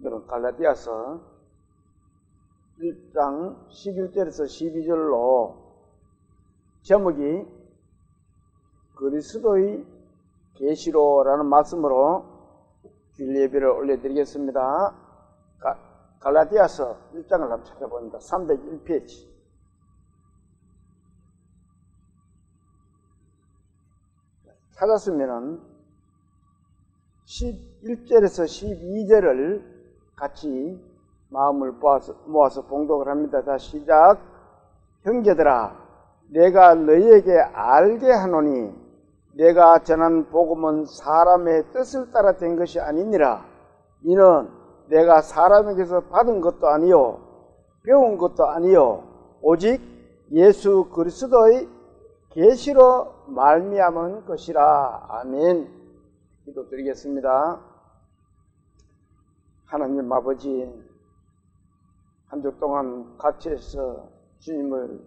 오늘은 갈라디아서 1장 11절에서 12절로 제목이 그리스도의 계시로라는 말씀으로 주일 예배를 올려드리겠습니다. 갈라디아서 1장을 한번 찾아봅니다. 301페이지. 찾았으면은 11절에서 12절을 같이 마음을 모아서 봉독을 합니다. 자, 시작. 형제들아, 내가 너희에게 알게 하노니 내가 전한 복음은 사람의 뜻을 따라 된 것이 아니니라. 이는 내가 사람에게서 받은 것도 아니요 배운 것도 아니요 오직 예수 그리스도의 계시로 말미암은 것이라. 아멘. 기도드리겠습니다. 하나님 아버지, 한 주 동안 각처에서 주님께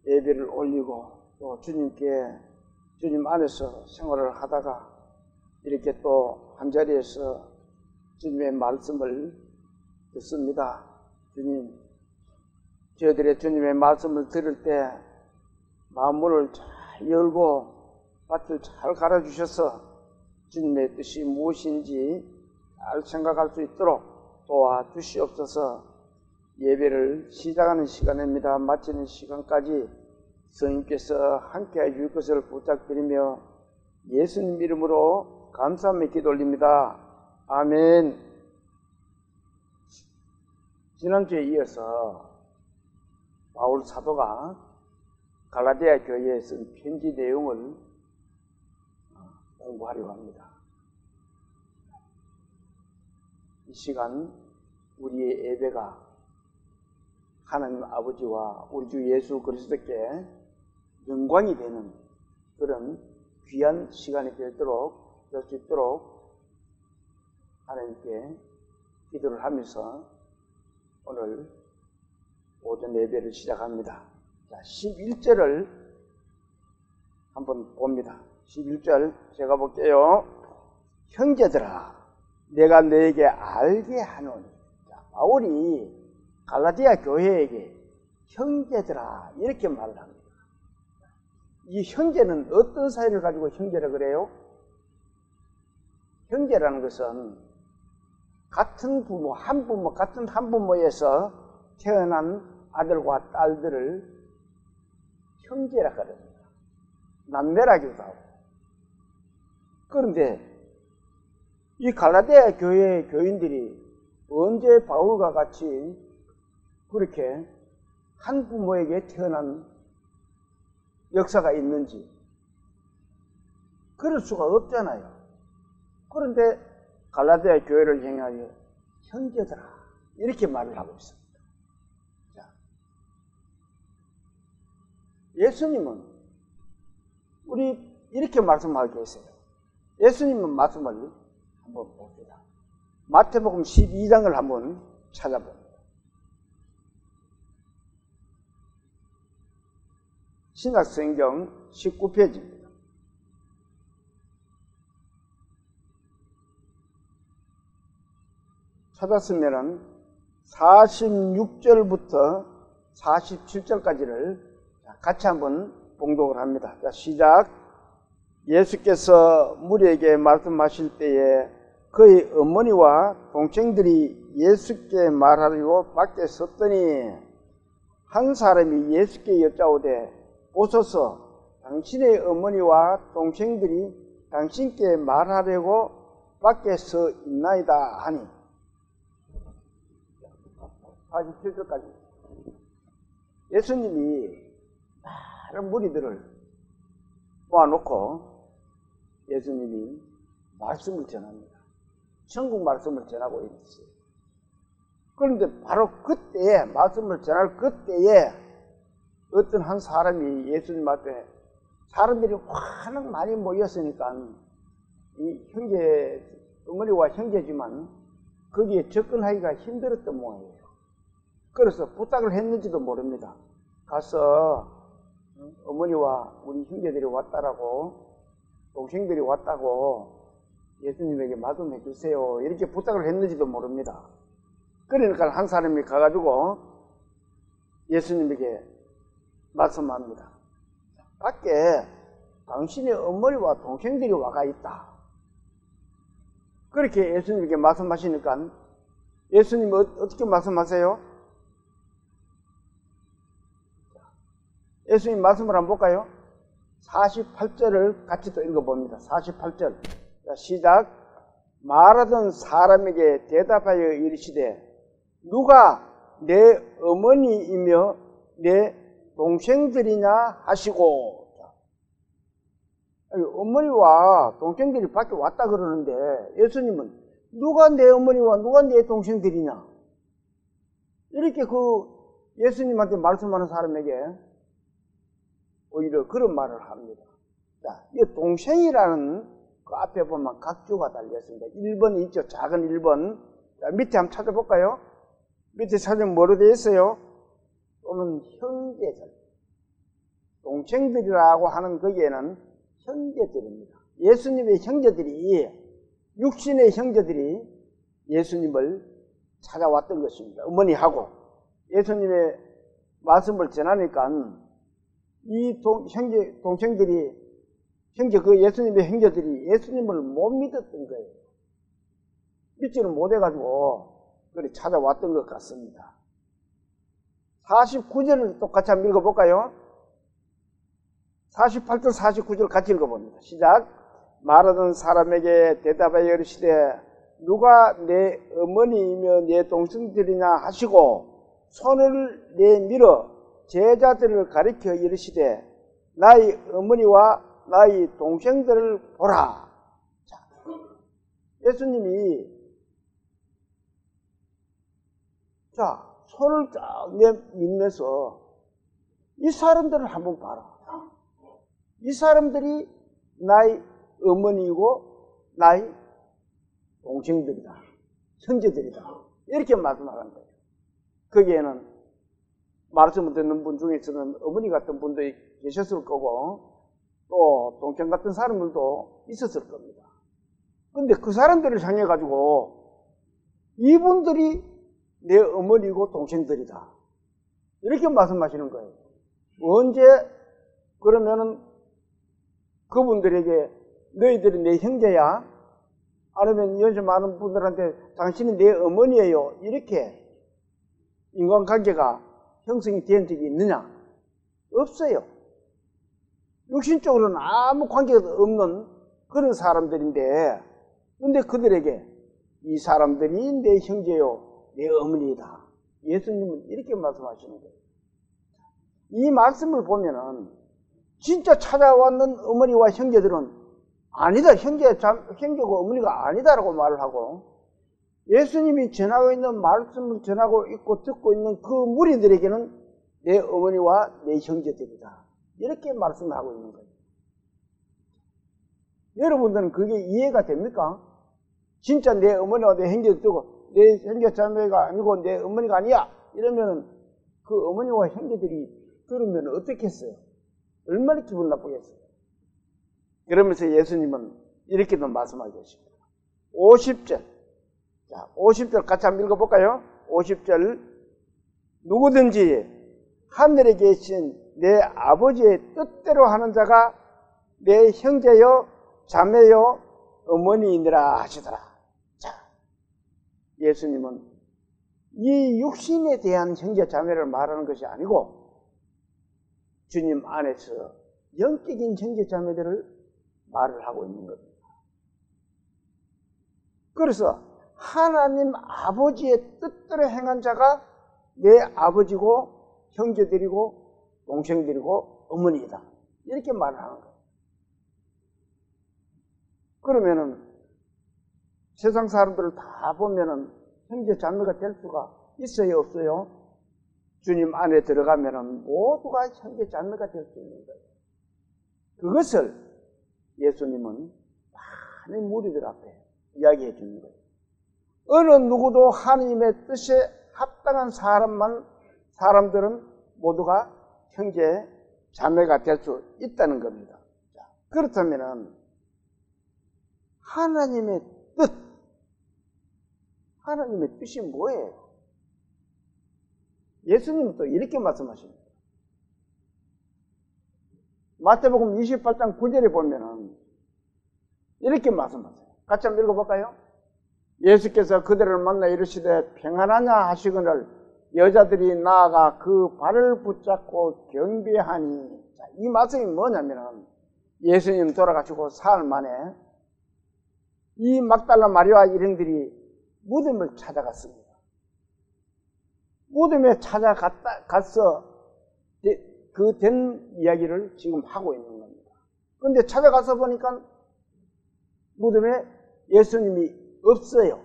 예배를 올리고 또 주님 안에서 생활을 하다가 이렇게 또 한자리에서 주님의 말씀을 듣습니다. 주님, 저희들의 주님의 말씀을 들을 때 마음문을 잘 열고 밭을 잘 갈아주셔서 주님의 뜻이 무엇인지 잘 생각할 수 있도록 도와주시옵소서. 예배를 시작하는 시간입니다. 마치는 시간까지 성령께서 함께 해줄 것을 부탁드리며 예수님 이름으로 감사하며 기도 올립니다. 아멘. 지난주에 이어서 바울 사도가 갈라디아 교회에 쓴 편지 내용을 공부하려고 합니다. 이 시간 우리의 예배가 하나님 아버지와 우리 주 예수 그리스도께 영광이 되는 그런 귀한 시간이 될 수 있도록 하나님께 기도를 하면서 오늘 오전 예배를 시작합니다. 자, 11절을 한번 봅니다. 11절 제가 볼게요. 형제들아, 내가 너에게 알게 하노니. 자, 바울이 갈라디아 교회에게 형제들아 이렇게 말을 합니다. 이 형제는 어떤 사이를 가지고 형제라 그래요? 형제라는 것은 같은 부모, 같은 한 부모에서 태어난 아들과 딸들을 형제라 그럽니다. 남매라기도 하고. 그런데 이 갈라디아 교회의 교인들이 언제 바울과 같이 그렇게 한 부모에게 태어난 역사가 있는지 그럴 수가 없잖아요. 그런데 갈라디아 교회를 향하여 형제들아 이렇게 말을 하고 있습니다. 자, 예수님은 우리 이렇게 말씀하고 계세요. 예수님은 말씀을 한번 봅시다. 마태복음 12장을 한번 찾아봅니다. 신약성경 19페이지입니다. 찾았으면 46절부터 47절까지를 같이 한번 봉독을 합니다. 자, 시작. 예수께서 무리에게 말씀하실 때에 그의 어머니와 동생들이 예수께 말하려고 밖에 섰더니 한 사람이 예수께 여짜오되 보소서, 당신의 어머니와 동생들이 당신께 말하려고 밖에 서 있나이다 하니. 47절까지. 예수님이 많은 무리들을 모아놓고 예수님이 말씀을 전합니다. 천국 말씀을 전하고 있어요. 그런데 바로 그때에 말씀을 전할 그때에 어떤 한 사람이 예수님 앞에 사람들이 워낙 많이 모였으니까 이 어머니와 형제지만 거기에 접근하기가 힘들었던 모양이에요. 그래서 부탁을 했는지도 모릅니다. 가서 어머니와 우리 형제들이 왔다라고, 동생들이 왔다고 예수님에게 말씀해 주세요. 이렇게 부탁을 했는지도 모릅니다. 그러니까 한 사람이 가가지고 예수님에게 말씀합니다. 밖에 당신의 어머니와 동생들이 와가 있다. 그렇게 예수님에게 말씀하시니까 예수님은 어떻게 말씀하세요? 예수님 말씀을 한번 볼까요? 48절을 같이 또 읽어봅니다. 48절. 자, 시작. 말하던 사람에게 대답하여 이르시되 누가 내 어머니이며 내 동생들이냐 하시고. 어머니와 동생들이 밖에 왔다 그러는데 예수님은 누가 내 어머니와 누가 내 동생들이냐 이렇게 그 예수님한테 말씀하는 사람에게 오히려 그런 말을 합니다. 자, 이 동생이라는 그 앞에 보면 각주가 달렸습니다. 1번이 있죠. 작은 1번. 자, 밑에 한번 찾아볼까요? 밑에 찾으면 뭐로 되어 있어요? 또는 형제들. 동생들이라고 하는 거기에는 형제들입니다. 예수님의 형제들이, 육신의 형제들이 예수님을 찾아왔던 것입니다. 어머니하고 예수님의 말씀을 전하니까 이 동생들이, 예수님의 형제들이 예수님을 못 믿었던 거예요. 믿지를 못해가지고, 그래 찾아왔던 것 같습니다. 49절을 똑같이 한번 읽어볼까요? 48절, 49절 같이 읽어봅니다. 시작. 말하던 사람에게 대답하여 이르시되 누가 내 어머니이며 내 동생들이냐 하시고 손을 내밀어 제자들을 가리켜 이르시되 나의 어머니와 나의 동생들을 보라. 자, 예수님이 손을 쫙 내밀면서 이 사람들을 한번 봐라. 이 사람들이 나의 어머니이고 나의 동생들이다. 형제들이다. 이렇게 말씀하는 거예요. 거기에는 말씀을 듣는 분 중에서는 어머니 같은 분도 계셨을 거고 또 동생 같은 사람들도 있었을 겁니다. 근데 그 사람들을 향해 가지고 이분들이 내 어머니고 동생들이다. 이렇게 말씀하시는 거예요. 언제 그러면은 그분들에게 너희들이 내 형제야? 아니면 요즘 많은 분들한테 당신이 내 어머니예요. 이렇게 인간관계가 형성이 된 적이 있느냐? 없어요. 육신적으로는 아무 관계가 없는 그런 사람들인데 근데 그들에게 이 사람들이 내 형제요, 내 어머니이다. 예수님은 이렇게 말씀하시는 거예요. 이 말씀을 보면은 진짜 찾아왔는 어머니와 형제들은 아니다. 형제고 어머니가 아니다라고 말을 하고 예수님이 전하고 있는 말씀을 전하고 있고 듣고 있는 그 무리들에게는 내 어머니와 내 형제들이다. 이렇게 말씀을 하고 있는 거예요. 여러분들은 그게 이해가 됩니까? 진짜 내 어머니와 내 형제들 두고 내 형제 자매가 아니고 내 어머니가 아니야. 이러면은 그 어머니와 형제들이 들으면 어떻게 했어요? 얼마나 기분 나쁘겠어요? 그러면서 예수님은 이렇게도 말씀하고 계십니다. 50절. 자, 50절 같이 한번 읽어볼까요? 50절. 누구든지 하늘에 계신 내 아버지의 뜻대로 하는 자가 내 형제요, 자매요, 어머니이니라 하시더라. 자, 예수님은 이 육신에 대한 형제, 자매를 말하는 것이 아니고 주님 안에서 영적인 형제, 자매들을 말을 하고 있는 겁니다. 그래서 하나님 아버지의 뜻대로 행한 자가 내 아버지고 형제들이고 동생들이고 어머니이다. 이렇게 말을 하는 거예요. 그러면은 세상 사람들을 다 보면은 형제 자매가 될 수가 있어요, 없어요? 주님 안에 들어가면은 모두가 형제 자매가 될 수 있는 거예요. 그것을 예수님은 많은 무리들 앞에 이야기해 주는 거예요. 어느 누구도 하나님의 뜻에 합당한 사람들은 모두가 형제 자매가 될 수 있다는 겁니다. 자, 그렇다면은 하나님의 뜻, 하나님의 뜻이 뭐예요? 예수님은 또 이렇게 말씀하십니다. 마태복음 28장 9절에 보면은 이렇게 말씀하세요. 같이 한번 읽어볼까요? 예수께서 그들을 만나 이르시되 평안하냐 하시거늘 여자들이 나아가 그 발을 붙잡고 경배하니. 자, 이 말씀이 뭐냐면은 예수님 돌아가시고 사흘 만에 이 막달라 마리아 일행들이 무덤을 찾아갔습니다. 무덤에 찾아가서 그 된 이야기를 지금 하고 있는 겁니다. 그런데 찾아가서 보니까 무덤에 예수님이 없어요.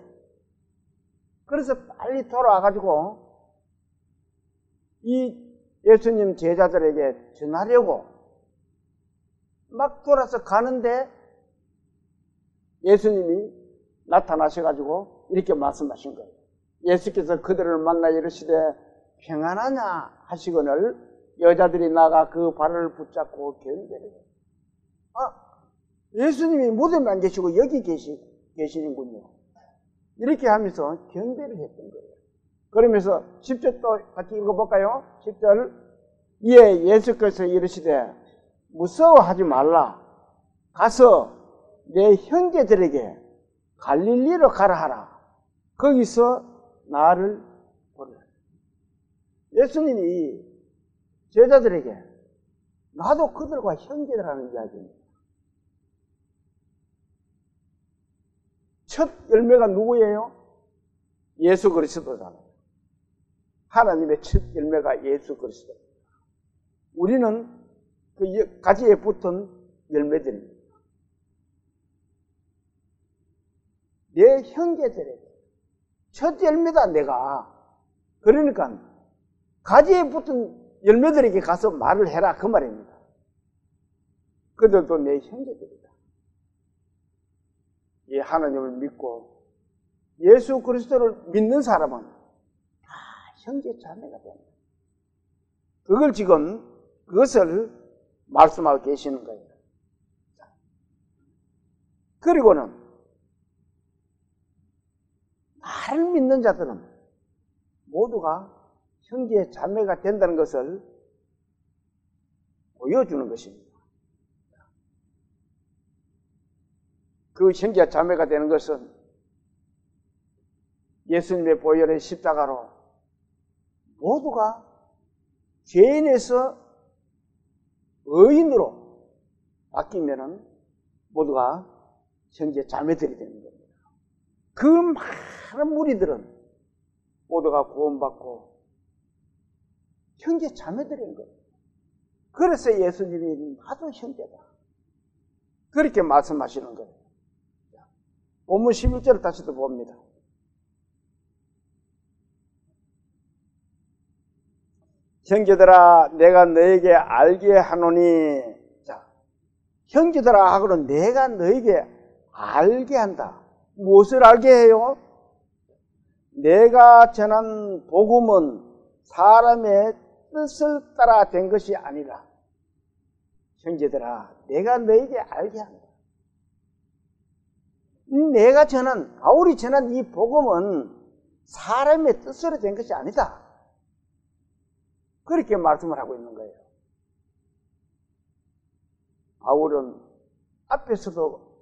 그래서 빨리 돌아와가지고 이 예수님 제자들에게 전하려고 막 돌아서 가는데 예수님이 나타나셔가지고 이렇게 말씀하신 거예요. 예수께서 그들을 만나 이르시되 평안하냐 하시거늘 여자들이 나가 그 발을 붙잡고 경배를 해요. 예수님이 무덤에 안 계시고 여기 계시는군요. 이렇게 하면서 경배를 했던 거예요. 그러면서 10절 또 같이 읽어볼까요? 10절. 이에 예수께서 이르시되 무서워하지 말라. 가서 내 형제들에게 갈릴리로 가라 하라. 거기서 나를 보라. 예수님이 제자들에게 나도 그들과 형제라는 이야기입니다. 첫 열매가 누구예요? 예수 그리스도잖아요. 하나님의 첫 열매가 예수 그리스도. 우리는 그 가지에 붙은 열매들입니다. 내 형제들에게 첫 열매다 내가. 그러니까 가지에 붙은 열매들에게 가서 말을 해라 그 말입니다. 그들도 내 형제들이다. 이 하나님을 믿고 예수 그리스도를 믿는 사람은 다 형제 자매가 됩니다. 그것을 말씀하고 계시는 거예요. 그리고는 나를 믿는 자들은 모두가 형제 자매가 된다는 것을 보여주는 것입니다. 그 형제 자매가 되는 것은 예수님의 보혈의 십자가로 모두가 죄인에서 의인으로 바뀌면은 모두가 형제 자매들이 되는 겁니다. 그 많은 무리들은 모두가 구원받고 형제 자매들인 거예요. 그래서 예수님이 나도 형제다. 그렇게 말씀하시는 거예요. 본문 11절을 다시 또 봅니다. 형제들아 내가 너에게 알게 하노니. 자, 형제들아 하고는 내가 너에게 알게 한다. 무엇을 알게 해요? 내가 전한 복음은 사람의 뜻을 따라 된 것이 아니라. 형제들아 내가 너에게 알게 한다. 내가 전한, 바울이 전한 이 복음은 사람의 뜻으로 된 것이 아니다. 그렇게 말씀을 하고 있는 거예요. 바울은 앞에서도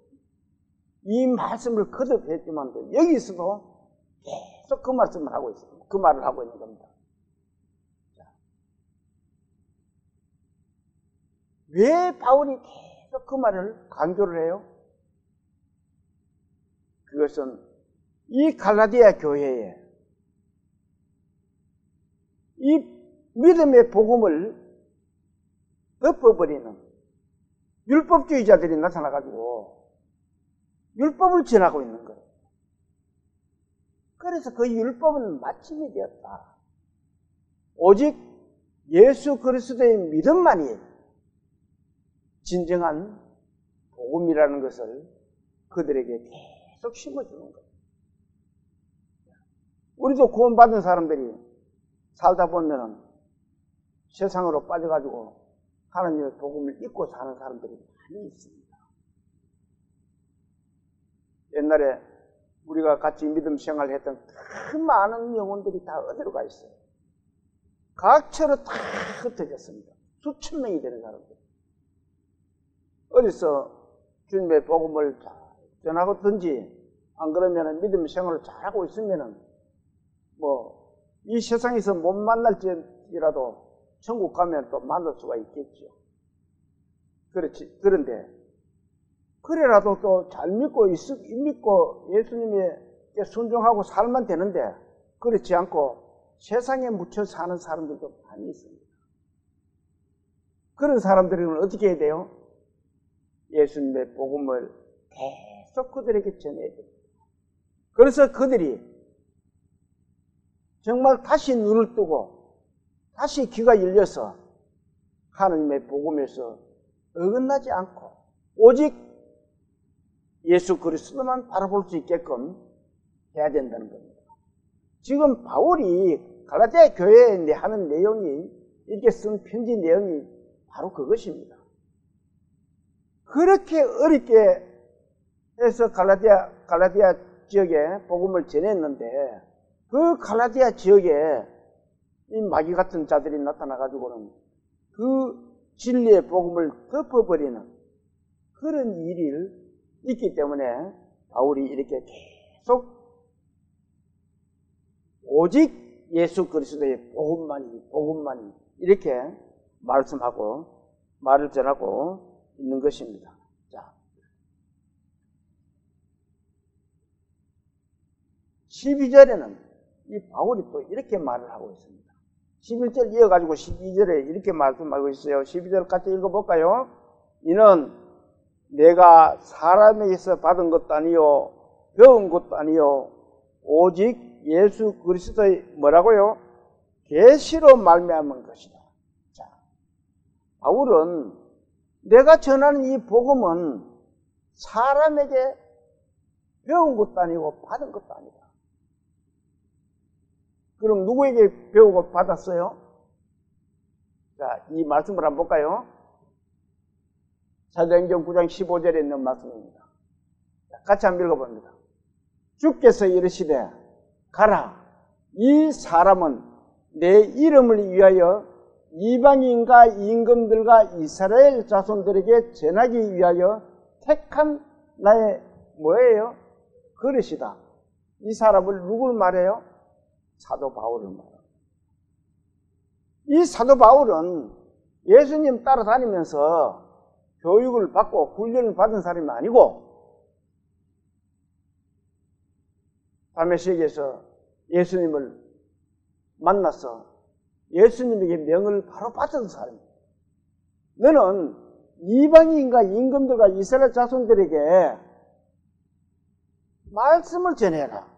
이 말씀을 거듭했지만 여기서도 계속 그 말씀을 하고 있습니다. 그 말을 하고 있는 겁니다. 왜 바울이 계속 그 말을 강조를 해요? 그것은 이 갈라디아 교회에 이 믿음의 복음을 덮어버리는 율법주의자들이 나타나가지고 율법을 전하고 있는 거예요. 그래서 그 율법은 마침이 되었다. 오직 예수 그리스도의 믿음만이 진정한 복음이라는 것을 그들에게 계속 심어주는 거예요. 우리도 구원받은 사람들이 살다 보면은 세상으로 빠져가지고 하나님의 복음을 잊고 사는 사람들이 많이 있습니다. 옛날에 우리가 같이 믿음 생활을 했던 그 많은 영혼들이 다 어디로 가 있어요? 각처로 다 흩어졌습니다. 수천 명이 되는 사람들. 어디서 주님의 복음을 전하고든지 안 그러면 믿음 생활을 잘하고 있으면은 이 세상에서 못 만날지라도 천국 가면 또 만날 수가 있겠죠. 그렇지. 그런데 그래라도 또 잘 믿고 예수님에 순종하고 살면 되는데 그렇지 않고 세상에 묻혀 사는 사람들도 많이 있습니다. 그런 사람들은 어떻게 해야 돼요? 예수님의 복음을 계속 그들에게 전해야 됩니다. 그래서 그들이 정말 다시 눈을 뜨고 다시 귀가 열려서 하나님의 복음에서 어긋나지 않고 오직 예수 그리스도만 바라볼 수 있게끔 해야 된다는 겁니다. 지금 바울이 갈라디아 교회에 하는 내용이 이렇게 쓴 편지 내용이 바로 그것입니다. 그렇게 어렵게 해서 갈라디아 지역에 복음을 전했는데 그 갈라디아 지역에 이 마귀 같은 자들이 나타나가지고는 그 진리의 복음을 덮어버리는 그런 일이 있기 때문에 바울이 이렇게 계속 오직 예수 그리스도의 복음만이 이렇게 말씀하고 말을 전하고 있는 것입니다. 자, 12절에는 이 바울이 또 이렇게 말을 하고 있습니다. 11절 이어가지고 12절에 이렇게 말씀하고 있어요. 12절 같이 읽어볼까요? 이는 내가 사람에게서 받은 것도 아니요 배운 것도 아니요 오직 예수 그리스도의 뭐라고요? 계시로 말미암은 것이다. 자, 바울은 내가 전하는 이 복음은 사람에게 배운 것도 아니고 받은 것도 아니다. 그럼 누구에게 배우고 받았어요? 자, 이 말씀을 한번 볼까요? 사도행전 9장 15절에 있는 말씀입니다. 같이 한번 읽어봅니다. 주께서 이르시되 가라. 이 사람은 내 이름을 위하여 이방인과 임금들과 이스라엘 자손들에게 전하기 위하여 택한 나의 뭐예요? 그릇이다. 이 사람을 누굴 말해요? 사도 바울을 말합니다. 이 사도 바울은 예수님 따라다니면서 교육을 받고 훈련을 받은 사람이 아니고 다메섹에서 예수님을 만나서 예수님에게 명을 바로 받은 사람이에요. 너는 이방인과 임금들과 이스라엘 자손들에게 말씀을 전해라.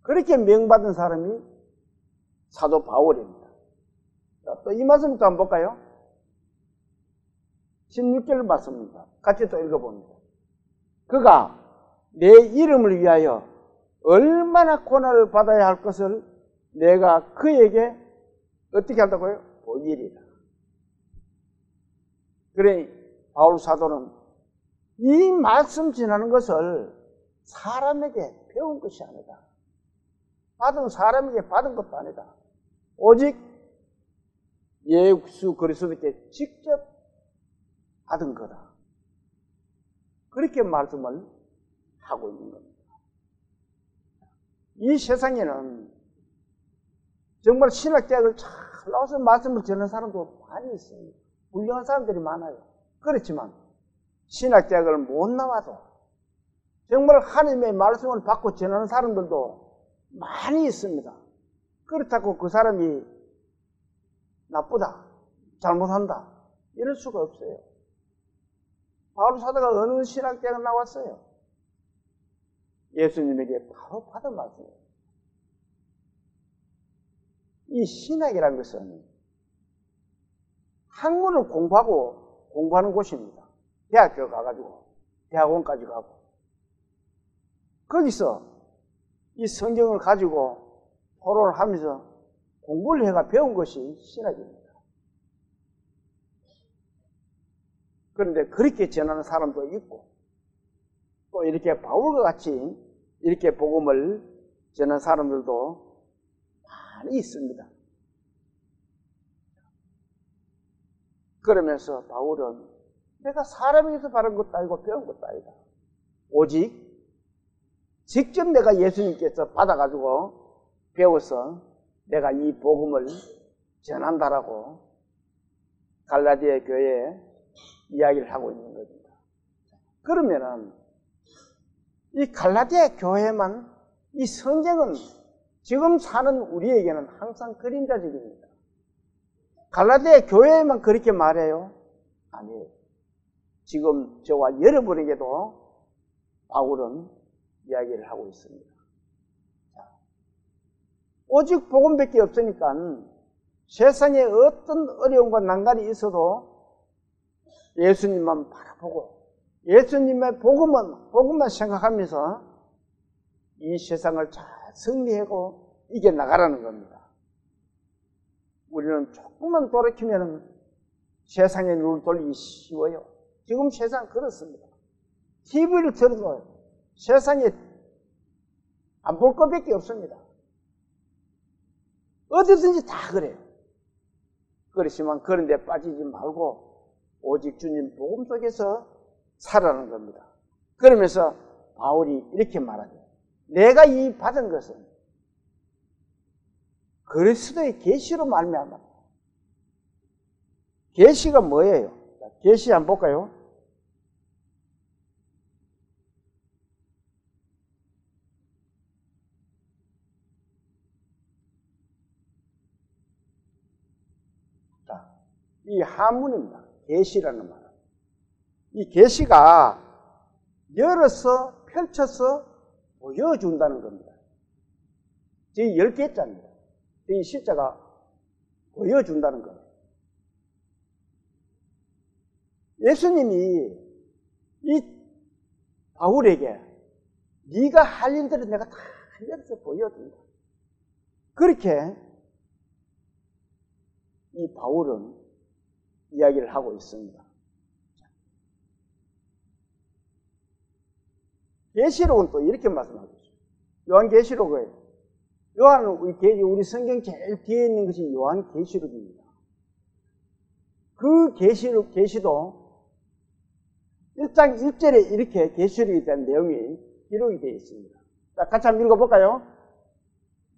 그렇게 명받은 사람이 사도 바울입니다. 또 이 말씀 또 한번 볼까요? 16절 말씀입니다. 같이 또 읽어봅니다. 그가 내 이름을 위하여 얼마나 고난을 받아야 할 것을 내가 그에게 어떻게 한다고요? 보이리라. 그래 바울 사도는 이 말씀 전하는 것을 사람에게 배운 것이 아니다. 받은 사람에게 받은 것도 아니다. 오직 예수 그리스도께 직접 받은 거다. 그렇게 말씀을 하고 있는 겁니다. 이 세상에는 정말 신학대학을 잘 나와서 말씀을 전하는 사람도 많이 있습니다. 훌륭한 사람들이 많아요. 그렇지만 신학대학을 못 나와도 정말 하나님의 말씀을 받고 전하는 사람들도 많이 있습니다. 그렇다고 그 사람이 나쁘다, 잘못한다 이럴 수가 없어요. 바울 사도가 어느 신학대학을 나왔어요? 예수님에게 바로 받은 말씀이에요. 이 신학이라는 것은 학문을 공부하는 곳입니다. 대학교 가가지고 대학원까지 가고 거기서 이 성경을 가지고 토론을 하면서 공부를 해가 배운 것이 신학입니다. 그런데 그렇게 전하는 사람도 있고 또 이렇게 바울과 같이 이렇게 복음을 전하는 사람들도 많이 있습니다. 그러면서 바울은 내가 사람에게서 받은 것도 아니고 배운 것도 아니다. 오직 직접 내가 예수님께서 받아가지고 배워서 내가 이 복음을 전한다라고 갈라디아 교회에 이야기를 하고 있는 겁니다. 그러면은 이 갈라디아 교회만 이 성경은 지금 사는 우리에게는 항상 그림자적입니다. 갈라디아 교회에만 그렇게 말해요? 아니에요. 지금 저와 여러분에게도 바울은 이야기를 하고 있습니다. 오직 복음밖에 없으니까 세상에 어떤 어려움과 난관이 있어도 예수님만 바라보고 예수님의 복음만 생각하면서 이 세상을 잘 승리하고 이겨나가라는 겁니다. 우리는 조금만 돌이키면 세상의 눈을 돌리기 쉬워요. 지금 세상 그렇습니다. TV를 틀어도 세상에 안 볼 것밖에 없습니다. 어디든지 다 그래요. 그렇지만 그런 데 빠지지 말고 오직 주님 복음 속에서 살아가는 겁니다. 그러면서 바울이 이렇게 말하죠. 내가 이 받은 것은 그리스도의 계시로 말미암아. 계시가 뭐예요? 계시 한번 볼까요? 이 한문입니다. 계시라는 말. 이 계시가 열어서 펼쳐서 보여준다는 겁니다. 이 10개짜리입니다. 이 시자가 보여준다는 거예요. 예수님이 이 바울에게 네가 할 일들은 내가 다 열어서 보여준다. 그렇게 이 바울은 이야기를 하고 있습니다. 계시록은 또 이렇게 말씀하고 있어요. 요한계시록에 요한은 우리 성경 제일 뒤에 있는 것이 요한계시록입니다. 그 계시도 1장 1절에 이렇게 계시록에 대한 내용이 기록이 되어 있습니다. 자, 같이 한번 읽어볼까요?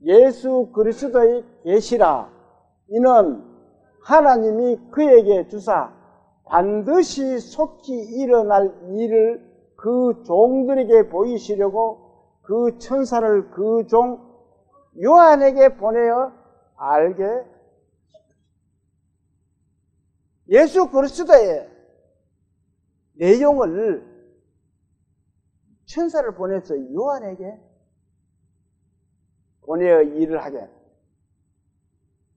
예수 그리스도의 계시라. 이는 하나님이 그에게 주사 반드시 속히 일어날 일을 그 종들에게 보이시려고 그 천사를 그 종 요한에게 보내어 알게. 예수 그리스도의 내용을 천사를 보내서 요한에게 보내어 일을 하게.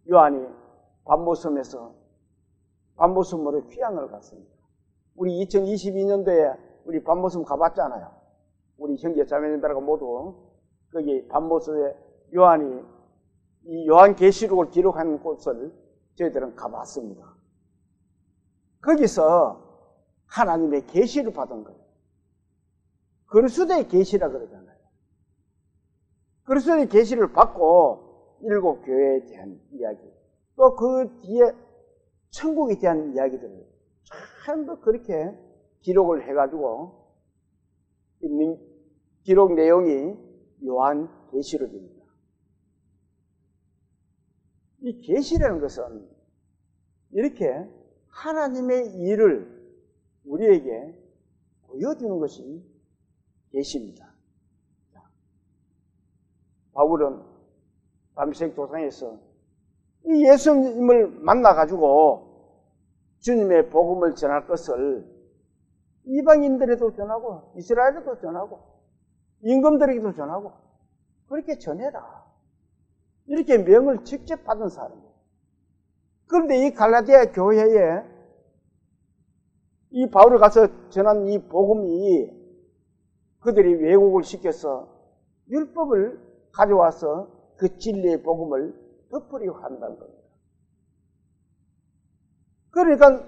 요한이 반모섬에서 반모섬으로 휴양을 갔습니다. 우리 2022년도에 우리 반모섬 가봤잖아요. 우리 형제 자매님들하고 모두 거기 반모섬에 요한이 이 요한계시록을 기록한 곳을 저희들은 가봤습니다. 거기서 하나님의 계시를 받은 거예요. 그리스도의 계시라 그러잖아요. 그리스도의 계시를 받고 일곱 교회에 대한 이야기, 또 그 뒤에 천국에 대한 이야기들을 전부 그렇게 기록을 해가지고 있는 기록 내용이 요한계시록입니다. 이 계시라는 것은 이렇게 하나님의 일을 우리에게 보여주는 것이 계시입니다. 바울은 담메섹 도상에서 이 예수님을 만나가지고 주님의 복음을 전할 것을 이방인들에도 전하고 이스라엘에도 전하고 임금들에게도 전하고 그렇게 전해라. 이렇게 명을 직접 받은 사람이에요. 그런데 이 갈라디아 교회에 이 바울을 가서 전한 이 복음이 그들이 왜곡을 시켜서 율법을 가져와서 그 진리의 복음을 덮으려고 한다는 겁니다. 그러니까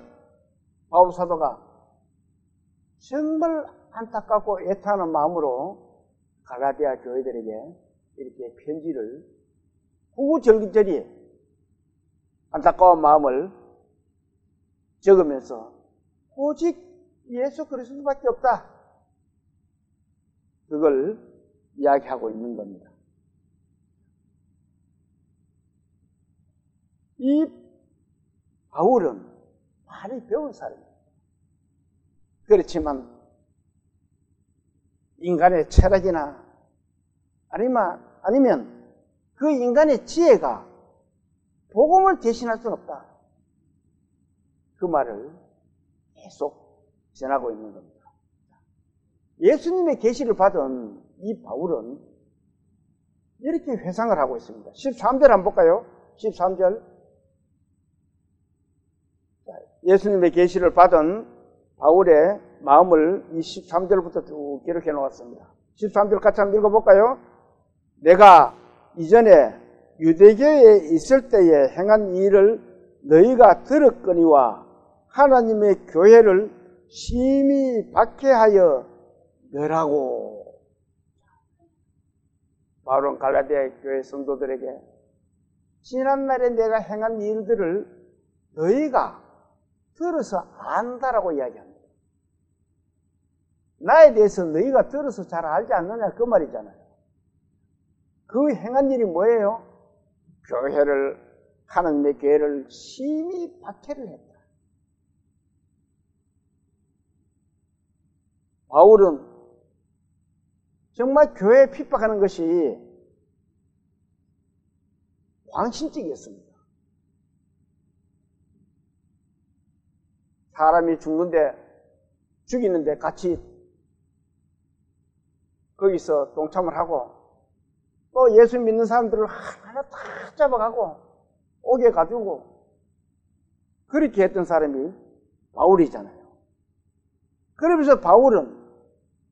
바울 사도가 정말 안타깝고 애타는 마음으로 갈라디아 교회들에게 이렇게 편지를 구구절절히 안타까운 마음을 적으면서 오직 예수 그리스도밖에 없다, 그걸 이야기하고 있는 겁니다. 이 바울은 많이 배운 사람입니다. 그렇지만 인간의 철학이나 아니면 그 인간의 지혜가 복음을 대신할 수는 없다, 그 말을 계속 전하고 있는 겁니다. 예수님의 계시를 받은 이 바울은 이렇게 회상을 하고 있습니다. 13절 한번 볼까요? 13절. 예수님의 계시를 받은 바울의 마음을 이 13절부터 쭉 기록해 놓았습니다. 13절 같이 한번 읽어볼까요? 내가 이전에 유대교에 있을 때에 행한 일을 너희가 들었거니와 하나님의 교회를 심히 박해하여 너라고. 바울은 갈라디아 교회 성도들에게 지난날에 내가 행한 일들을 너희가 들어서 안다라고 이야기합니다. 나에 대해서 너희가 들어서 잘 알지 않느냐, 그 말이잖아요. 그 행한 일이 뭐예요? 하나님의 교회를 심히 박해를 했다. 바울은 정말 교회에 핍박하는 것이 광신적이었습니다. 사람이 죽이는데 같이 거기서 동참을 하고, 또 예수 믿는 사람들을 하나 다 잡아가고 옥에 가두고 그렇게 했던 사람이 바울이잖아요. 그러면서 바울은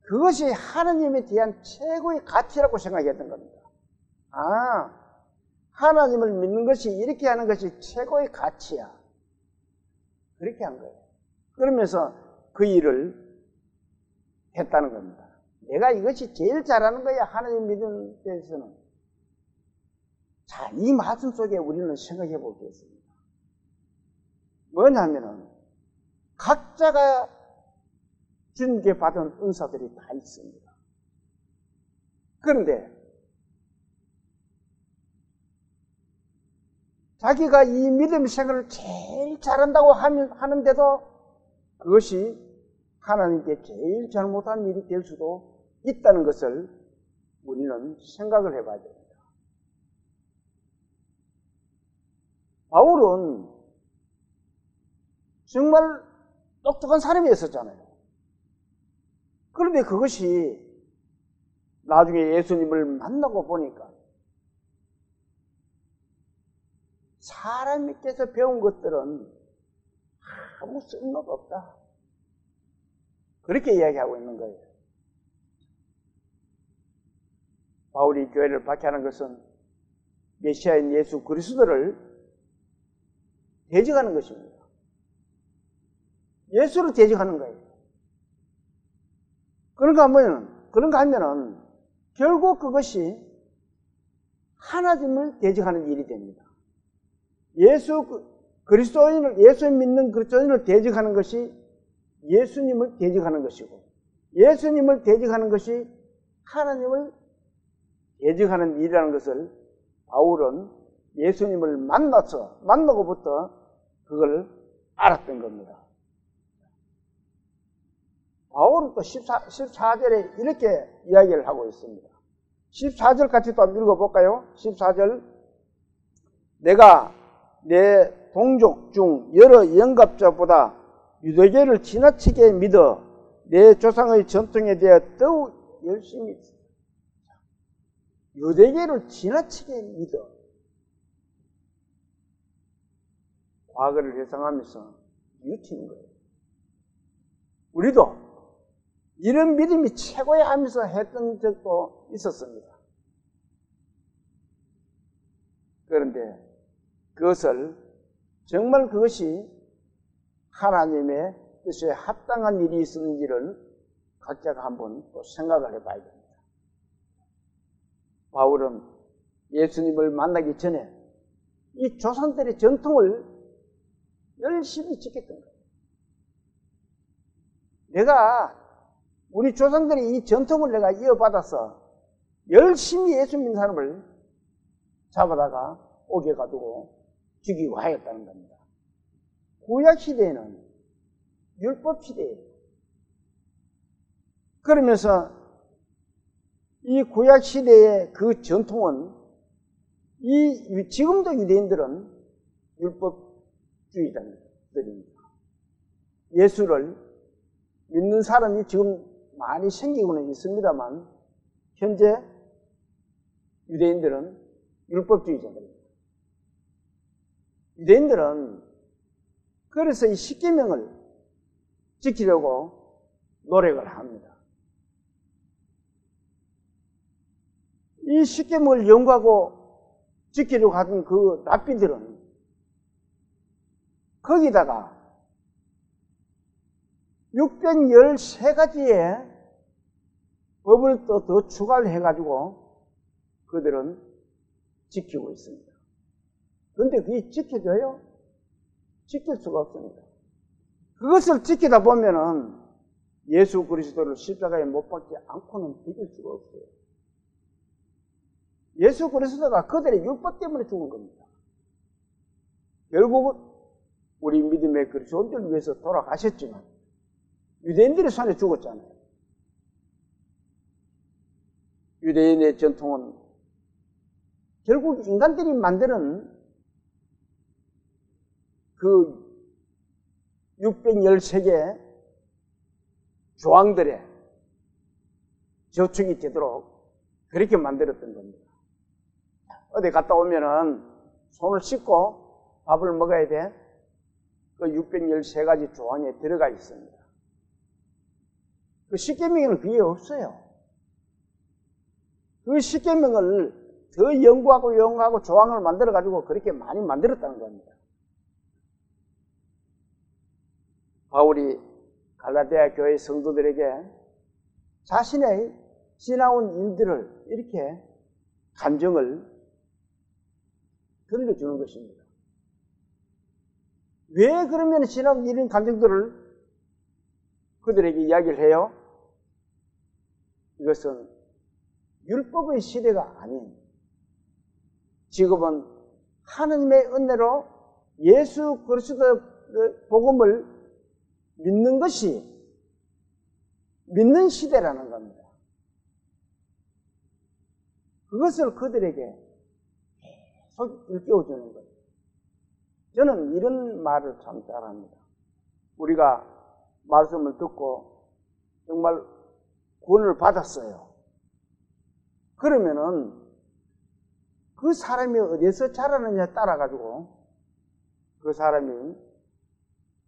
그것이 하나님에 대한 최고의 가치라고 생각했던 겁니다. 하나님을 믿는 것이, 이렇게 하는 것이 최고의 가치야, 그렇게 한 거예요. 그러면서 그 일을 했다는 겁니다. 내가 이것이 제일 잘하는 거야, 하나님 믿는 데서는. 자, 이 말씀 속에 우리는 생각해 보겠습니다. 뭐냐면은 각자가 주님께 받은 은사들이 다 있습니다. 그런데 자기가 이 믿음 생활을 제일 잘한다고 하는데도 그것이 하나님께 제일 잘못한 일이 될 수도 있다는 것을 우리는 생각을 해봐야 됩니다. 바울은 정말 똑똑한 사람이었었잖아요. 그런데 그것이 나중에 예수님을 만나고 보니까 사람께서 배운 것들은 아무 쓸모가 없다, 그렇게 이야기하고 있는 거예요. 바울이 교회를 박해하는 것은 메시아인 예수 그리스도를 대적하는 것입니다. 예수를 대적하는 거예요. 그런가 하면은 결국 그것이 하나님을 대적하는 일이 됩니다. 예수 믿는 그리스도인을 대적하는 것이 예수님을 대적하는 것이고, 예수님을 대적하는 것이 하나님을 대적하는 일이라는 것을 바울은 예수님을 만나고부터 그걸 알았던 겁니다. 바울은 또 14절에 이렇게 이야기를 하고 있습니다. 14절 같이 또 한번 읽어볼까요? 14절. 내가 내 동족 중 여러 영갑자보다 유대교를 지나치게 믿어 내 조상의 전통에 대해 더욱 열심히 유대교를 지나치게 믿어. 과거를 회상하면서 뉘우치는 거예요. 우리도 이런 믿음이 최고야 하면서 했던 적도 있었습니다. 그런데 정말 그것이 하나님의 뜻에 합당한 일이 있었는지를 각자가 한번 또 생각을 해봐야 됩니다. 바울은 예수님을 만나기 전에 이 조상들의 전통을 열심히 지켰던 거예요. 내가 우리 조상들이 이 전통을 내가 이어받아서 열심히 예수 믿는 사람을 잡아다가 옥에 가두고 죽이고 하였다는 겁니다. 구약 시대에는 율법 시대예요. 그러면서 이 구약 시대의 그 전통은 지금도 유대인들은 율법주의자들입니다. 예수를 믿는 사람이 지금 많이 생기고는 있습니다만 현재 유대인들은 율법주의자들입니다. 유대인들은 그래서 이 십계명을 지키려고 노력을 합니다. 이 십계명을 연구하고 지키려고 하던 그 랍비들은 거기다가 613가지의 법을 또 더 추가를 해가지고 그들은 지키고 있습니다. 그런데 그게 지켜져요? 지킬 수가 없습니다. 그것을 지키다 보면은 예수 그리스도를 십자가에 못 박지 않고는 이길 수가 없어요. 예수 그리스도가 그들의 율법 때문에 죽은 겁니다. 결국은 우리 믿음의 그리스도인들을 위해서 돌아가셨지만 유대인들의 손에 죽었잖아요. 유대인의 전통은 결국 인간들이 만드는 그 613개 조항들의 저축이 되도록 그렇게 만들었던 겁니다. 어디 갔다 오면은 손을 씻고 밥을 먹어야 돼. 그 613가지 조항에 들어가 있습니다. 그 십계명에는 그게 없어요. 그 십계명을 더 연구하고 조항을 만들어가지고 그렇게 많이 만들었다는 겁니다. 바울이 갈라디아 교회 성도들에게 자신의 지나온 일들을 이렇게 감정을 들려주는 것입니다. 왜 그러면 지나온 이런 감정들을 그들에게 이야기를 해요? 이것은 율법의 시대가 아닌 지금은 하느님의 은혜로 예수 그리스도의 복음을 믿는 것이 믿는 시대라는 겁니다. 그것을 그들에게 계속 일깨워주는 거예요. 저는 이런 말을 참 잘합니다. 우리가 말씀을 듣고 정말 구원을 받았어요. 그러면은 그 사람이 어디서 자라느냐에 따라가지고 그 사람이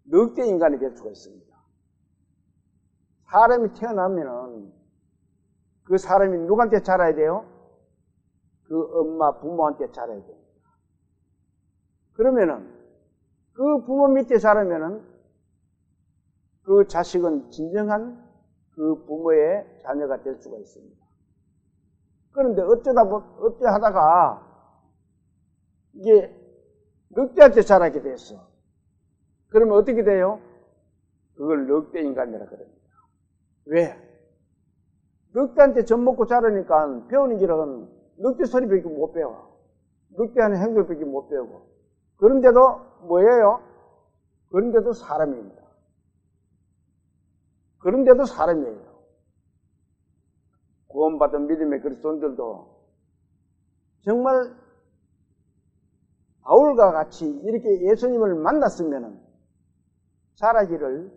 늑대 인간이 될 수가 있습니다. 사람이 태어나면은 그 사람이 누구한테 자라야 돼요? 그 엄마, 부모한테 자라야 됩니다. 그러면은 그 부모 밑에 자라면은 그 자식은 진정한 그 부모의 자녀가 될 수가 있습니다. 그런데 어째 하다가 이게 늑대한테 자라게 됐어. 그러면 어떻게 돼요? 그걸 늑대 인간이라 그럽니다. 왜? 늑대한테 젖 먹고 자라니까 배우는 길은 늑대 소리밖에 못 배워. 늑대하는 행동밖에 못 배우고. 그런데도 뭐예요? 그런데도 사람입니다. 그런데도 사람이에요. 구원받은 믿음의 그리스도인들도 정말 바울과 같이 이렇게 예수님을 만났으면 자라기를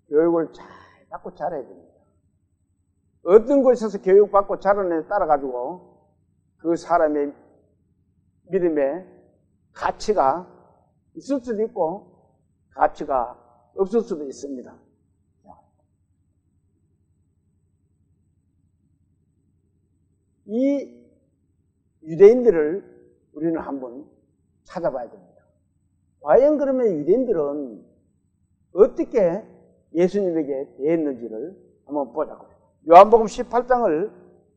교육을 잘 받고 자라야 됩니다. 어떤 곳에서 교육받고 자라느냐에 따라가지고 그 사람의 믿음의 가치가 있을 수도 있고 가치가 없을 수도 있습니다. 이 유대인들을 우리는 한번 찾아봐야 됩니다. 과연 그러면 유대인들은 어떻게 예수님에게 대했는지를 한번 보자고요. 요한복음 18장을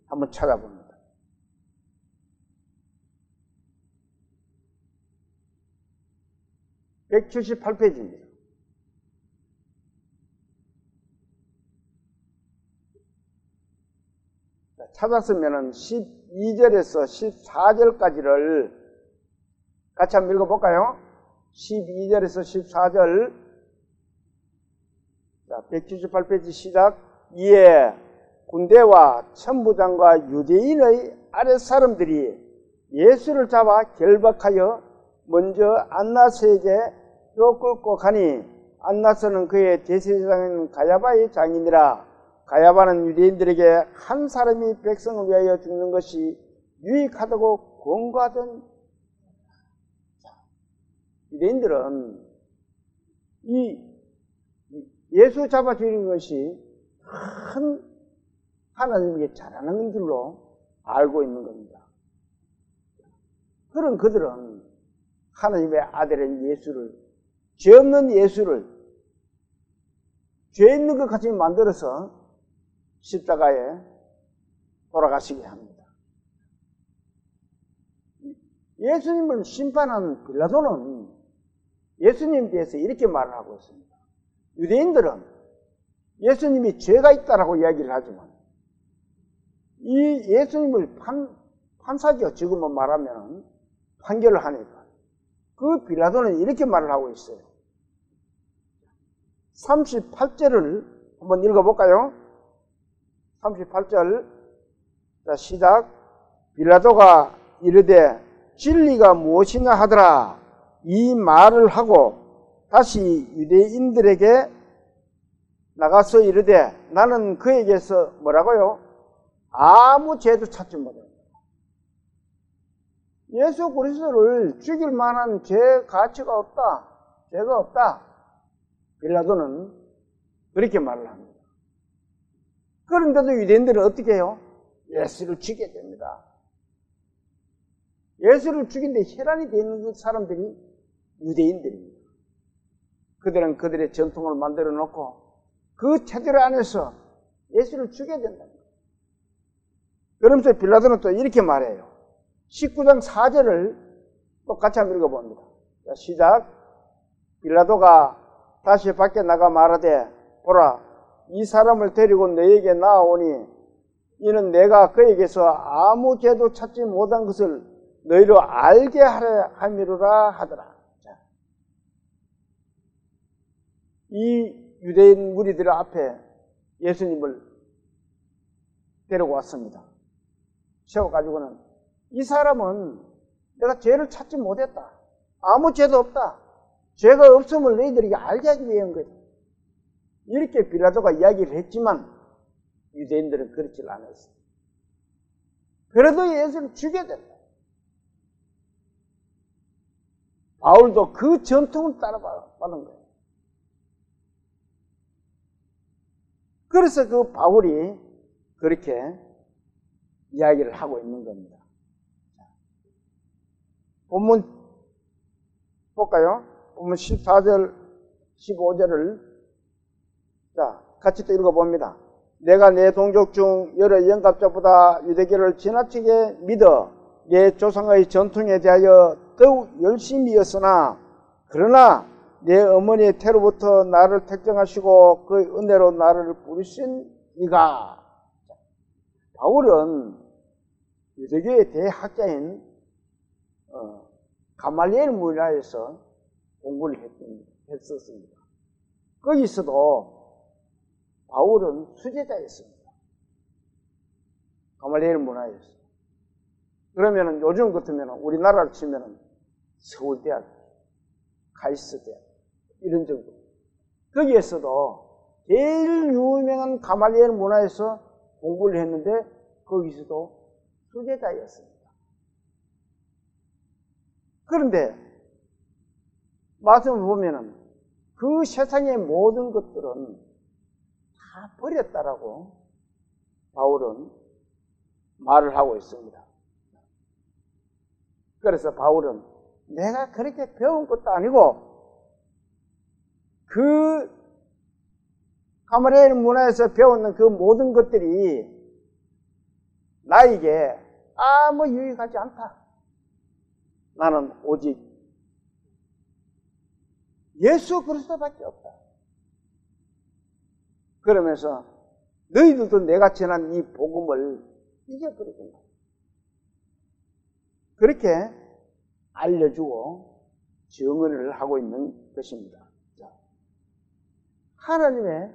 한번 찾아봅니다. 178페이지입니다. 찾았으면 12절에서 14절까지를 같이 한번 읽어볼까요? 12절에서 14절. 자, 178페이지 시작. 이에 군대와 천부장과 유대인의 아랫사람들이 예수를 잡아 결박하여 먼저 안나스에게로 끌고 가니 안나스는 그의 대제사장인 가야바의 장인이라. 가야바는 유대인들에게 한 사람이 백성을 위하여 죽는 것이 유익하다고 권고하던. 유대인들은 이 예수 잡아 죽이는 것이 큰 하나님에게 잘하는 줄로 알고 있는 겁니다. 그런 그들은 하나님의 아들인 예수를, 죄 없는 예수를 죄 있는 것 같이 만들어서 십자가에 돌아가시게 합니다. 예수님을 심판하는 빌라도는 예수님에 대해서 이렇게 말을 하고 있습니다. 유대인들은 예수님이 죄가 있다라고 이야기를 하지만 이 예수님을 판사죠. 지금은 말하면 판결을 하니까 그 빌라도는 이렇게 말을 하고 있어요. 38절을 한번 읽어볼까요? 38절. 자, 시작. 빌라도가 이르되 진리가 무엇이냐 하더라. 이 말을 하고 다시 유대인들에게 나가서 이르되 나는 그에게서 뭐라고요? 아무 죄도 찾지 못합니다. 예수 그리스도를 죽일 만한 죄 가치가 없다. 죄가 없다. 빌라도는 그렇게 말을 합니다. 그런데도 유대인들은 어떻게 해요? 예수를 죽여야 됩니다. 예수를 죽인데 혈안이 되어 있는 사람들이 유대인들입니다. 그들은 그들의 전통을 만들어 놓고 그 체질 안에서 예수를 죽여야 된답니다. 그러면서 빌라도는 또 이렇게 말해요. 19장 4절을 또 같이 한번 읽어봅니다. 자, 시작. 빌라도가 다시 밖에 나가 말하되 보라, 이 사람을 데리고 너에게 나아오니 이는 내가 그에게서 아무 죄도 찾지 못한 것을 너희로 알게 하려 함이로라 하더라. 자, 이 유대인 무리들 앞에 예수님을 데리고 왔습니다. 세워가지고는 이 사람은 내가 죄를 찾지 못했다. 아무 죄도 없다. 죄가 없음을 너희들에게 알게 하기 위한 거다. 이렇게 빌라도가 이야기를 했지만 유대인들은 그렇지 않았어요. 그래도 예수를 죽여야 된다. 바울도 그 전통을 따라받은 거예요. 그래서 그 바울이 그렇게 이야기를 하고 있는 겁니다. 본문 볼까요? 본문 14절, 15절을 자, 같이 또 읽어봅니다. 내가 내 동족 중 여러 영갑자보다 유대교를 지나치게 믿어 내 조상의 전통에 대하여 더욱 열심이었으나 그러나 내 어머니의 태로부터 나를 택정하시고 그 은혜로 나를 부르신 이가. 바울은 유대교의 대학자인 가말리엘 문화에서 공부를 했었습니다. 거기서도 바울은 수제자였습니다. 가말리엘 문화에서. 그러면은 요즘 같으면 우리나라로 치면은 서울대학, 카이스트대학 이런 정도. 거기에서도 제일 유명한 가말리엘 문화에서 공부를 했는데 거기서도 수제자였습니다. 그런데 말씀을 보면은 그 세상의 모든 것들은 다 버렸다라고 바울은 말을 하고 있습니다. 그래서 바울은 내가 그렇게 배운 것도 아니고 그 가마리엘 문화에서 배웠는 그 모든 것들이 나에게 아무 유익하지 않다. 나는 오직 예수 그리스도밖에 없다. 그러면서 너희들도 내가 전한 이 복음을 잊어버리구나. 그렇게 알려주고 증언을 하고 있는 것입니다. 하나님의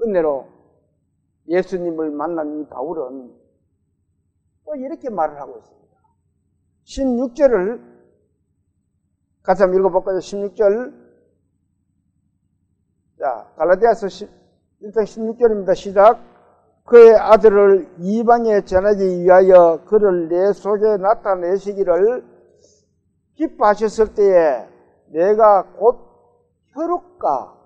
은혜로 예수님을 만난 이 바울은 또 이렇게 말을 하고 있습니다. 16절을 같이 한번 읽어볼까요? 16절. 자, 갈라디아서 1장 16절입니다. 시작. 그의 아들을 이방에 전하기 위하여 그를 내 속에 나타내시기를 기뻐하셨을 때에 내가 곧 혈육과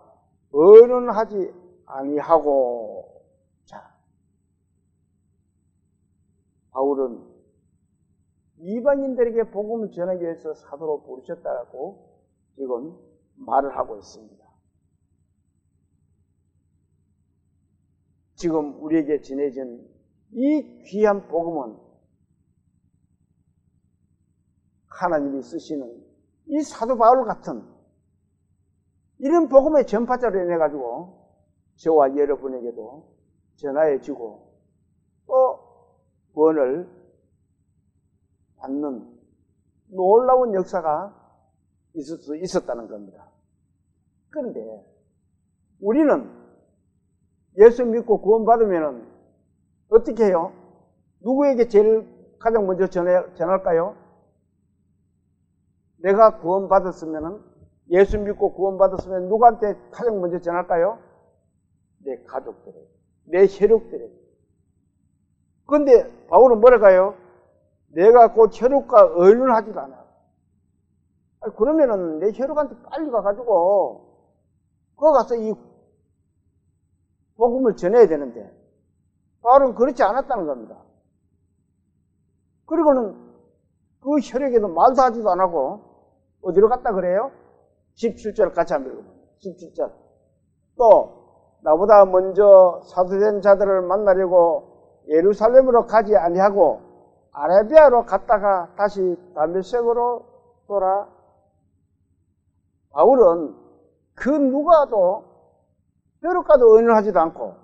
언언하지 아니하고. 자, 바울은 이방인들에게 복음을 전하기 위해서 사도로 부르셨다고 지금 말을 하고 있습니다. 지금 우리에게 전해진 이 귀한 복음은 하나님이 쓰시는 이 사도 바울 같은 이런 복음의 전파자로 인해 가지고 저와 여러분에게도 전하여지고 또 구원을 받는 놀라운 역사가 있을 수 있었다는 겁니다. 그런데 우리는 예수 믿고 구원받으면 어떻게 해요? 누구에게 제일 가장 먼저 전할까요? 내가 구원받았으면, 예수 믿고 구원받았으면 누구한테 가장 먼저 전할까요? 내 가족들에게, 내 혈육들에게. 그런데 바울은 뭐랄까요? 내가 곧 혈육과 언론하지도 않아. 그러면은 내 혈육한테 빨리 가가지고 거기 가서 이 복음을 전해야 되는데 바울은 그렇지 않았다는 겁니다. 그리고는 그 혈육에도 말도 하지도 안 하고 어디로 갔다 그래요? 17절 같이 한번 읽어봐요. 17절. 또 나보다 먼저 사도된 자들을 만나려고 예루살렘으로 가지 아니하고 아라비아로 갔다가 다시 다메섹으로 돌아. 바울은 그 누가도 혈육과도 언언하지도 않고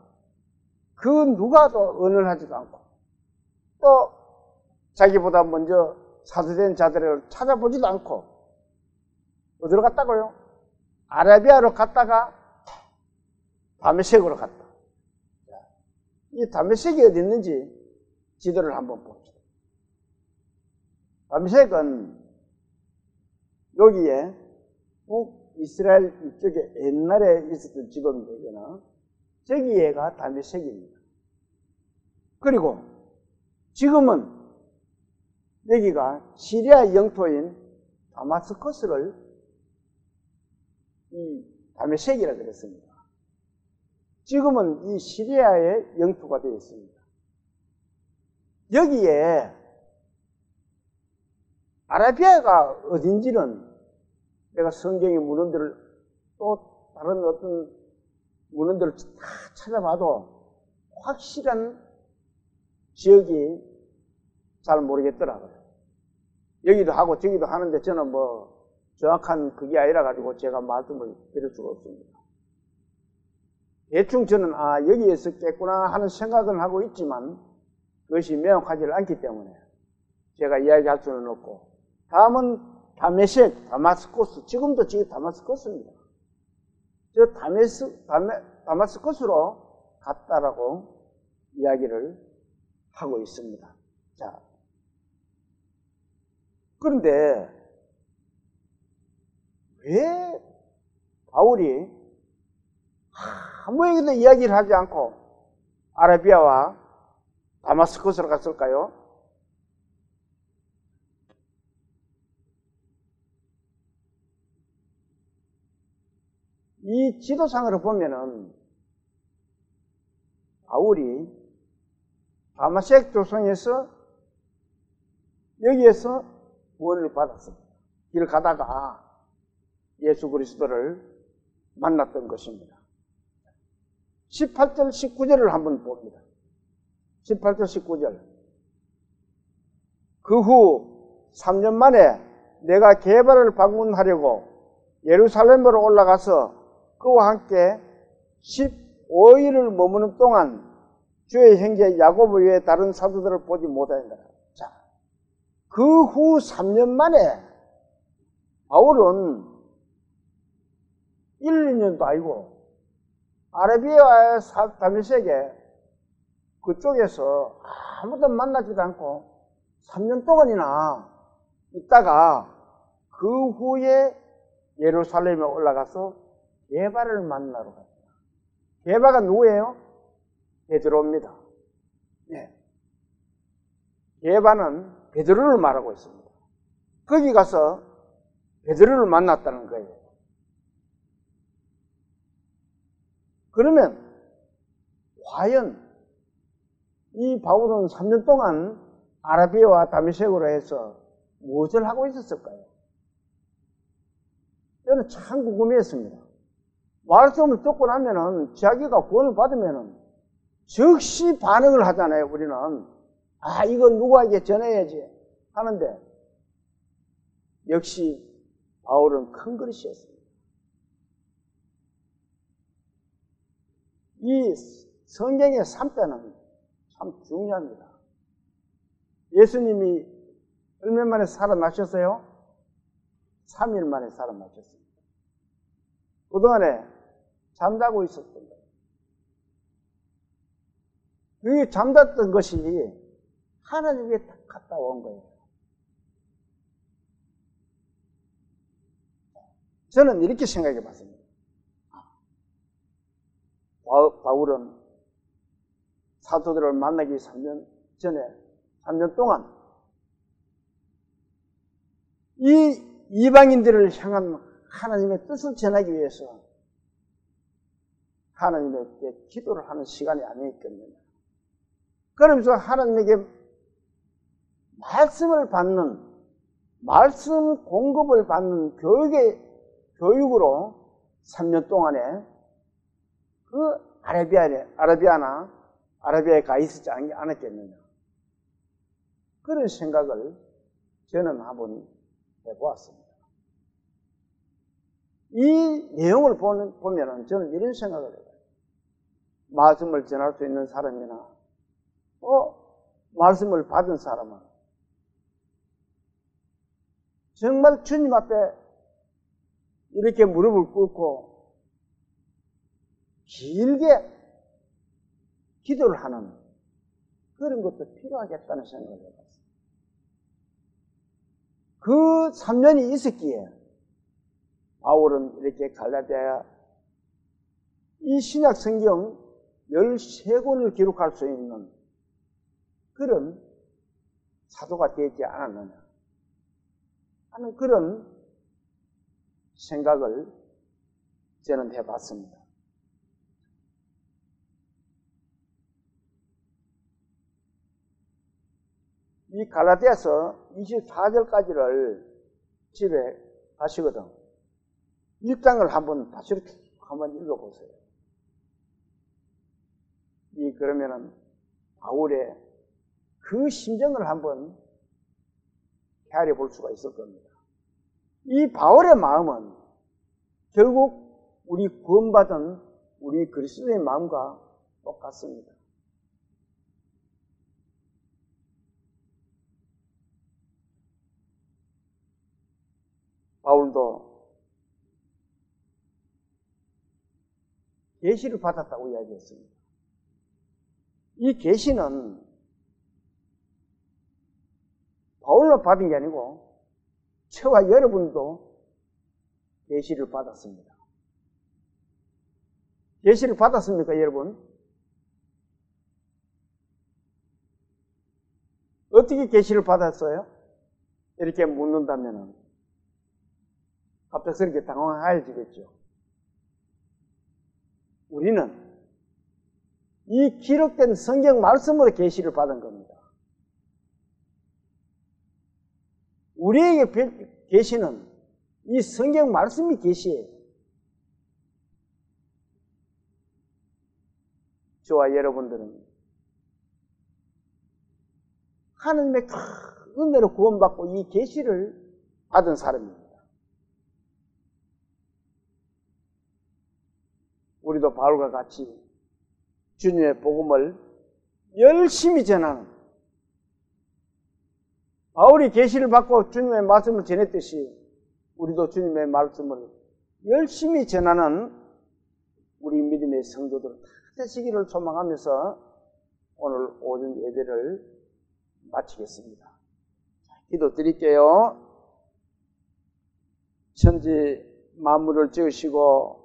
그 누가도 언언하지도 않고 또 자기보다 먼저 사도된 자들을 찾아보지도 않고 어디로 갔다고요? 아라비아로 갔다가 다메섹으로 갔다. 이 다메섹이 어디 있는지 지도를 한번 봅시다. 다메섹은 여기에 북이스라엘 이쪽에 옛날에 있었던 지도입니다. 저기에가 다메섹입니다. 그리고 지금은 여기가 시리아 영토인 다마스커스를 이 다메섹이라 그랬습니다. 지금은 이 시리아의 영토가 되어 있습니다. 여기에 아라비아가 어딘지는 내가 성경의 문헌들을 또 다른 어떤 문헌들을 다 찾아봐도 확실한 지역이 잘 모르겠더라고요. 여기도 하고 저기도 하는데 저는 뭐 정확한 그게 아니라 가지고 제가 말씀을 드릴 수가 없습니다. 대충 저는 여기에 있었겠구나 하는 생각은 하고 있지만 그것이 명확하지 않기 때문에 제가 이야기할 수는 없고, 다음은 다메섹, 다마스커스. 지금도 지금 다마스커스입니다. 저 다마스커스로 갔다라고 이야기를 하고 있습니다. 자, 그런데 왜 바울이 아무에게도 이야기를 하지 않고 아라비아와 다마스커스로 갔을까요? 이 지도상으로 보면은 바울이 다마섹 도성에서 여기에서 구원을 받았습니다. 길 가다가 예수 그리스도를 만났던 것입니다. 18절, 19절을 한번 봅니다. 18절, 19절. 그 후 3년 만에 내가 게바를 방문하려고 예루살렘으로 올라가서 그와 함께 15일을 머무는 동안 주의 형제 야고보 외에 다른 사도들을 보지 못하였다. 자, 그 후 3년 만에 바울은 1, 2년도 아니고 아라비아의 다메섹에 그쪽에서 아무도 만나지도 않고 3년 동안이나 있다가 그 후에 예루살렘에 올라가서 게바를 만나러 갔다. 게바가 누구예요? 베드로입니다. 네. 게바는 베드로를 말하고 있습니다. 거기 가서 베드로를 만났다는 거예요. 그러면 과연 이 바울은 3년 동안 아라비아와 다메섹으로 해서 무엇을 하고 있었을까요? 저는 참 궁금했습니다. 말씀을 듣고 나면은 자기가 구원을 받으면은 즉시 반응을 하잖아요. 우리는 이건 누구에게 전해야지 하는데 역시 바울은 큰 그릇이었습니다. 이 성경의 3대는 참 중요합니다. 예수님이 얼마 만에 살아나셨어요? 3일 만에 살아나셨습니다. 그동안에 잠자고 있었던 거예요. 그 잠잤던 것이 하나님께 딱 갔다 온 거예요. 저는 이렇게 생각해 봤습니다. 바울은 사도들을 만나기 3년 전에 3년 동안 이 이방인들을 향한 하나님의 뜻을 전하기 위해서 하나님께 기도를 하는 시간이 아니었겠느냐. 그러면서 하나님에게 말씀을 받는, 말씀 공급을 받는 교육으로 3년 동안에 그 아라비아에 가 있었지 않았겠느냐. 그런 생각을 저는 한번 해보았습니다. 이 내용을 보면은 저는 이런 생각을 해요. 말씀을 전할 수 있는 사람이나, 말씀을 받은 사람은 정말 주님 앞에 이렇게 무릎을 꿇고 길게 기도를 하는 그런 것도 필요하겠다는 생각을 해봤어요. 그 3년이 있었기에 바울은 이렇게 갈라디아 이 신약 성경 13권을 기록할 수 있는 그런 사도가 되지 않았느냐 하는 그런 생각을 저는 해봤습니다. 이 갈라디아서 24절까지를 집에 가시거든. 1장을 다시 한번 읽어보세요. 그러면은 바울의 그 심정을 한번 헤아려 볼 수가 있을 겁니다. 이 바울의 마음은 결국 우리 구원받은 우리 그리스도의 마음과 똑같습니다. 바울도 계시를 받았다고 이야기했습니다. 이 계시는 바울로 받은 게 아니고 저와 여러분도 계시를 받았습니다. 계시를 받았습니까, 여러분? 어떻게 계시를 받았어요? 이렇게 묻는다면은 갑작스럽게 당황해지겠죠. 우리는 이 기록된 성경 말씀으로 계시를 받은 겁니다. 우리에게 계시는 이 성경 말씀이 계시예요. 저와 여러분들은 하나님의 큰 은혜로 구원받고 이 계시를 받은 사람입니다. 우리도 바울과 같이 주님의 복음을 열심히 전하는, 바울이 계시를 받고 주님의 말씀을 전했듯이 우리도 주님의 말씀을 열심히 전하는 우리 믿음의 성도들 다 되시기를 소망하면서 오늘 오전 예배를 마치겠습니다. 기도 드릴게요. 천지 만물을 지으시고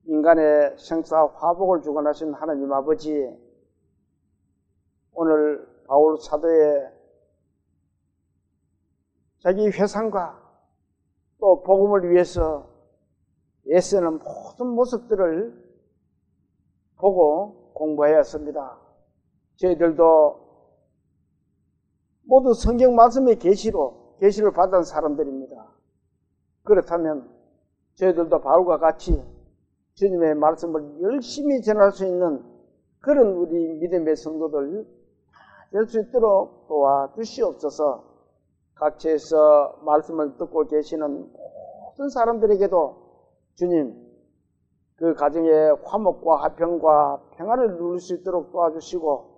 인간의 생사 화복을 주관하신 하나님 아버지, 오늘 바울 사도의 자기 회상과 또 복음을 위해서 애쓰는 모든 모습들을 보고 공부하였습니다. 저희들도 모두 성경 말씀의 계시를 받은 사람들입니다. 그렇다면 저희들도 바울과 같이 주님의 말씀을 열심히 전할 수 있는 그런 우리 믿음의 성도들 될 수 있도록 도와주시옵소서. 각처에서 말씀을 듣고 계시는 모든 사람들에게도 주님, 그 가정의 화목과 화평과 평안을 누릴 수 있도록 도와주시고,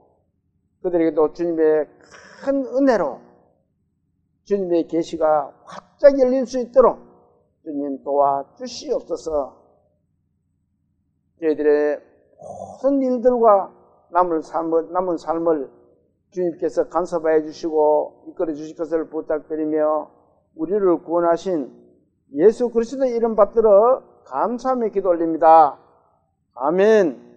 그들에게도 주님의 큰 은혜로 주님의 계시가 활짝 열릴 수 있도록 주님 도와주시옵소서. 저희들의 모든 일들과 남은 삶을 주님께서 간섭하여 주시고 이끌어 주실 것을 부탁드리며, 우리를 구원하신 예수 그리스도의 이름 받들어 감사하며 기도 올립니다. 아멘.